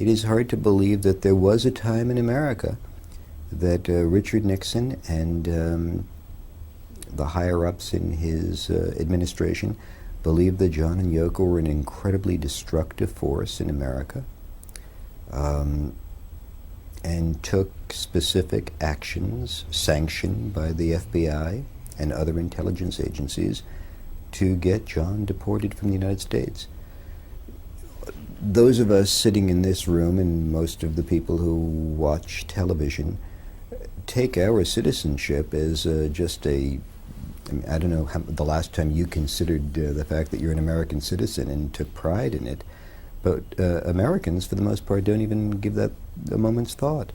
it is hard to believe that there was a time in America that Richard Nixon and the higher-ups in his administration believed that John and Yoko were an incredibly destructive force in America, and took specific actions sanctioned by the FBI and other intelligence agencies to get John deported from the United States. Those of us sitting in this room, and most of the people who watch television, take our citizenship as just a, I don't know the last time you considered the fact that you're an American citizen and took pride in it, but Americans, for the most part, don't even give that a moment's thought.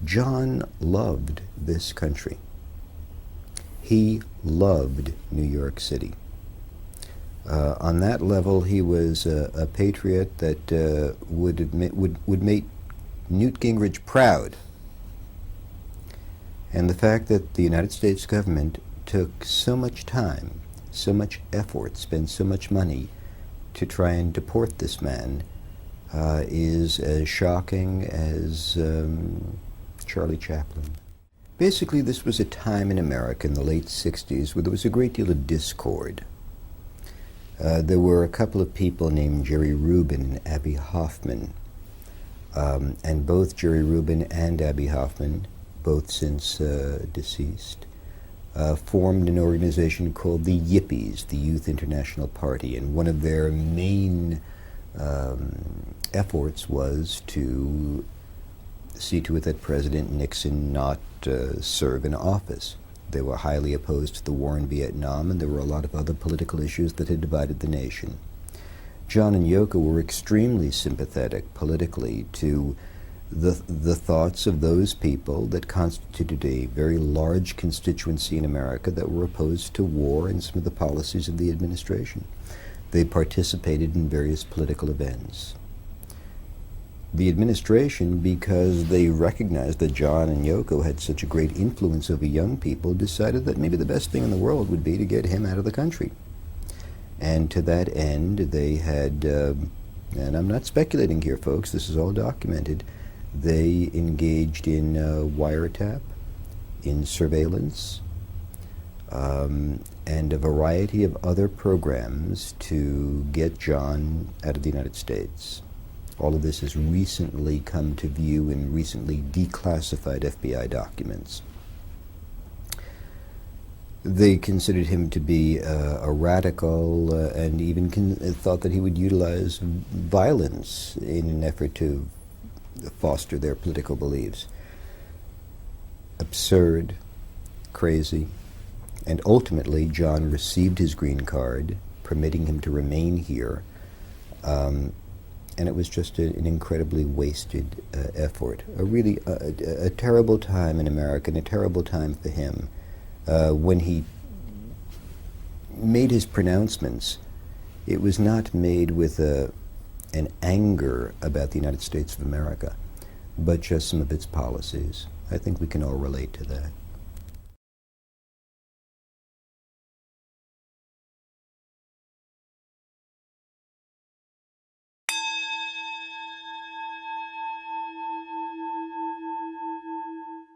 John loved this country. He loved New York City. On that level, he was a patriot that would make Newt Gingrich proud. And the fact that the United States government took so much time, so much effort, spent so much money to try and deport this man is as shocking as Charlie Chaplin. Basically, this was a time in America in the late 60s where there was a great deal of discord. There were a couple of people named Jerry Rubin and Abby Hoffman, and both Jerry Rubin and Abby Hoffman, both since deceased, formed an organization called the Yippies, the Youth International Party, and one of their main efforts was to see to it that President Nixon not serve in office. They were highly opposed to the war in Vietnam, and there were a lot of other political issues that had divided the nation. John and Yoko were extremely sympathetic politically to the thoughts of those people that constituted a very large constituency in America that were opposed to war and some of the policies of the administration. They participated in various political events. The administration, because they recognized that John and Yoko had such a great influence over young people, decided that maybe the best thing in the world would be to get him out of the country. And to that end, they had, and I'm not speculating here, folks, this is all documented, they engaged in wiretap, in surveillance, and a variety of other programs to get John out of the United States. All of this has recently come to view in recently declassified FBI documents. They considered him to be a radical and even thought that he would utilize violence in an effort to foster their political beliefs. Absurd, crazy, and ultimately John received his green card, permitting him to remain here. And it was just an incredibly wasted effort. A terrible time in America, and a terrible time for him. When he made his pronouncements, it was not made with an anger about the United States of America, but just some of its policies. I think we can all relate to that.